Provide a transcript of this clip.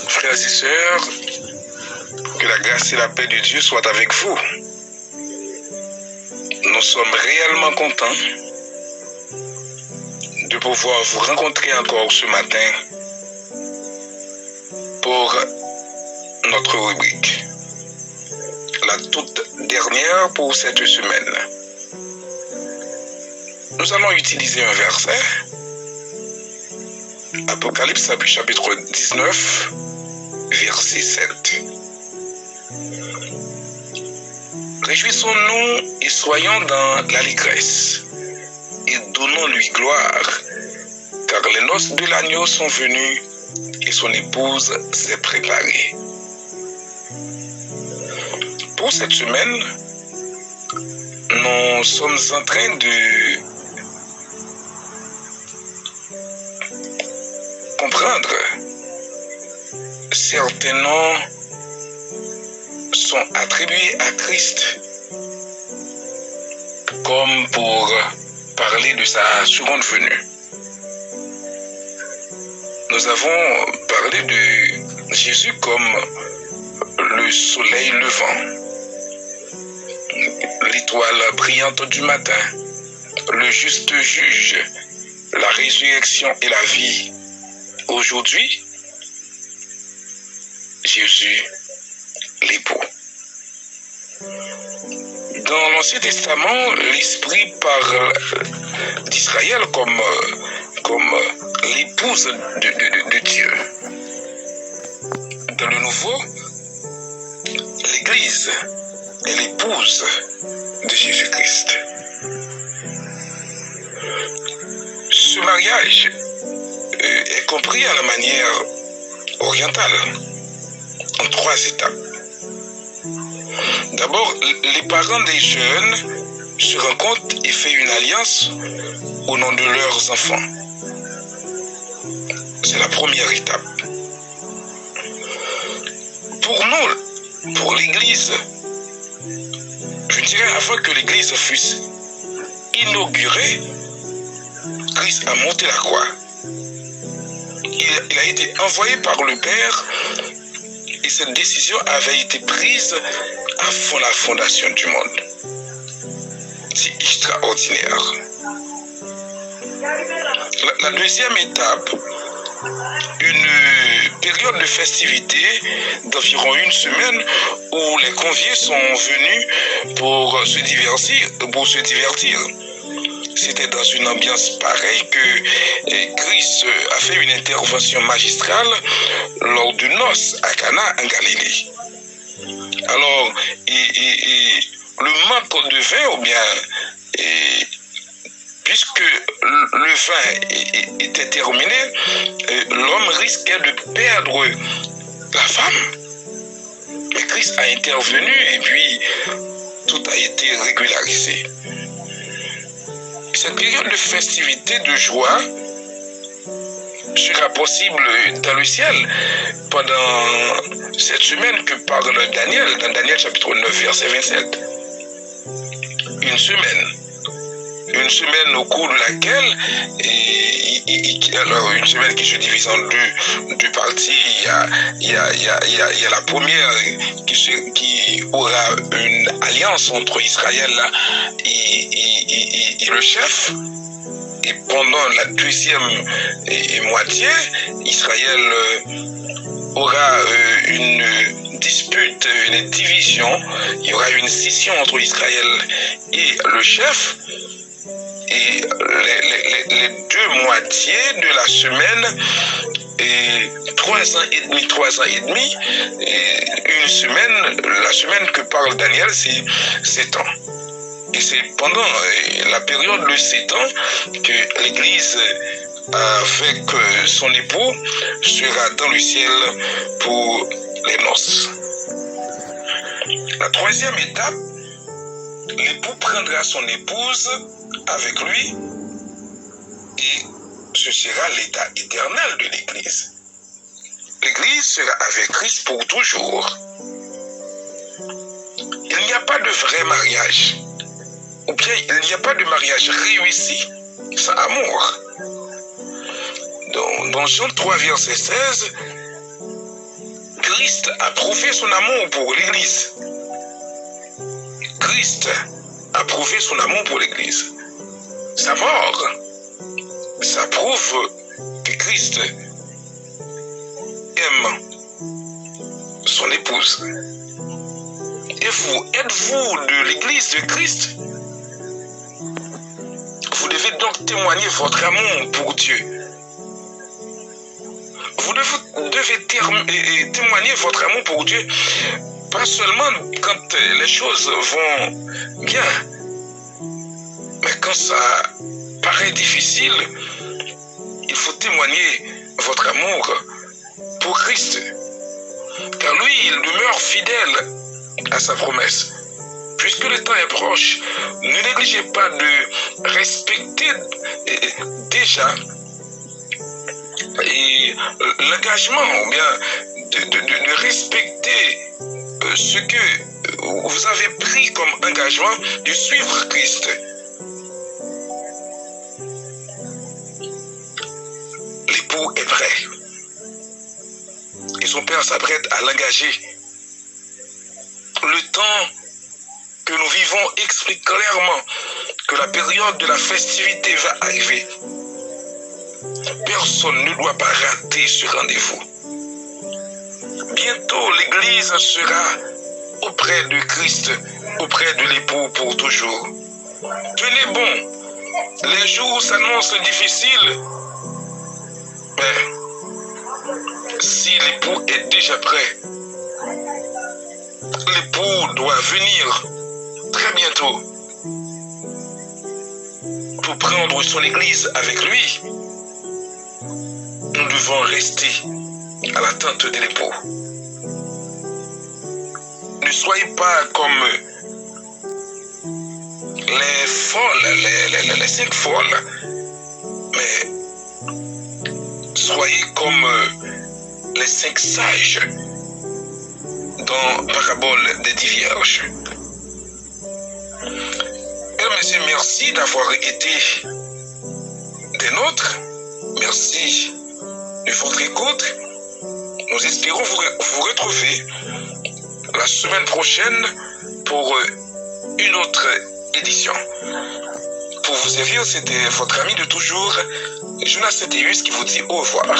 Frères et sœurs, que la grâce et la paix de Dieu soient avec vous. Nous sommes réellement contents de pouvoir vous rencontrer encore ce matin pour notre rubrique, la toute dernière pour cette semaine. Nous allons utiliser un verset, Apocalypse chapitre 19, verset 7. Réjouissons-nous et soyons dans l'allégresse et donnons-lui gloire, car les noces de l'agneau sont venues et son épouse s'est préparée. Pour cette semaine, nous sommes en train de comprendre certains noms sont attribués à Christ comme pour parler de sa seconde venue. Nous avons parlé de Jésus comme le soleil levant, l'étoile brillante du matin, le juste juge, la résurrection et la vie. Aujourd'hui, Jésus, l'époux. Dans l'Ancien Testament, l'Esprit parle d'Israël comme l'épouse de Dieu. Dans le Nouveau, l'Église est l'épouse de Jésus-Christ. Ce mariage est compris à la manière orientale, en 3 étapes. D'abord, les parents des jeunes se rencontrent et font une alliance au nom de leurs enfants. C'est la première étape. Pour nous, pour l'Église, je dirais avant que l'Église fût inaugurée, Christ a monté la croix. Il a été envoyé par le Père et cette décision avait été prise avant la fondation du monde. C'est extraordinaire. La deuxième étape, une période de festivité d'environ une semaine où les conviés sont venus pour se divertir. C'était dans une ambiance pareille que Christ a fait une intervention magistrale lors de noces à Cana en Galilée. Alors, le manque de vin, ou bien, puisque le vin était terminé, l'homme risquait de perdre la femme. Mais Christ a intervenu et puis tout a été régularisé. Cette période de festivité, de joie, sera possible dans le ciel pendant cette semaine que parle Daniel, dans Daniel chapitre 9, verset 27. Une semaine au cours de laquelle, alors une semaine qui se divise en deux parties, il y a la première qui aura une alliance entre Israël et le chef. Et pendant la deuxième moitié, Israël aura une dispute, une division. Il y aura une scission entre Israël et le chef. Et les deux moitiés de la semaine, 3 ans et demi, et une semaine, la semaine que parle Daniel, c'est 7 ans. Et c'est pendant la période de 7 ans que l'Église, avec son époux, sera dans le ciel pour les noces. La troisième étape, l'époux prendra son épouse avec lui et ce sera l'état éternel de l'Église. L'Église sera avec Christ pour toujours. Il n'y a pas de vrai mariage, ou bien il n'y a pas de mariage réussi sans amour. Dans Jean 3, verset 16, Christ a prouvé son amour pour l'Église. Christ a prouvé son amour pour l'Église. Sa mort, ça prouve que Christ aime son épouse. Et vous, êtes-vous de l'Église de Christ? Vous devez donc témoigner votre amour pour Dieu. Vous devez témoigner votre amour pour Dieu, pas seulement quand les choses vont bien, mais quand ça paraît difficile, il faut témoigner votre amour pour Christ, car lui, il demeure fidèle à sa promesse. Puisque le temps est proche, ne négligez pas de respecter déjà l'engagement, ou bien de respecter ce que vous avez pris comme engagement de suivre Christ. L'époux est prêt et son père s'apprête à l'engager. Le temps que nous vivons explique clairement que la période de la festivité va arriver. Personne ne doit pas rater ce rendez-vous. Bientôt, l'Église sera auprès de Christ, auprès de l'époux pour toujours. Tenez bon, les jours s'annoncent difficiles, mais si l'époux est déjà prêt, l'époux doit venir très bientôt pour prendre son Église avec lui. Nous devons rester à l'attente de l'époux. Ne soyez pas comme les folles, les 5 folles, mais soyez comme les 5 sages dans Parabole des 10 vierges. Mesdames et messieurs, merci d'avoir été des nôtres. Merci de votre écoute. Nous espérons vous retrouver la semaine prochaine pour une autre édition. Pour vous servir, c'était votre ami de toujours, Jonas Théus, qui vous dit au revoir.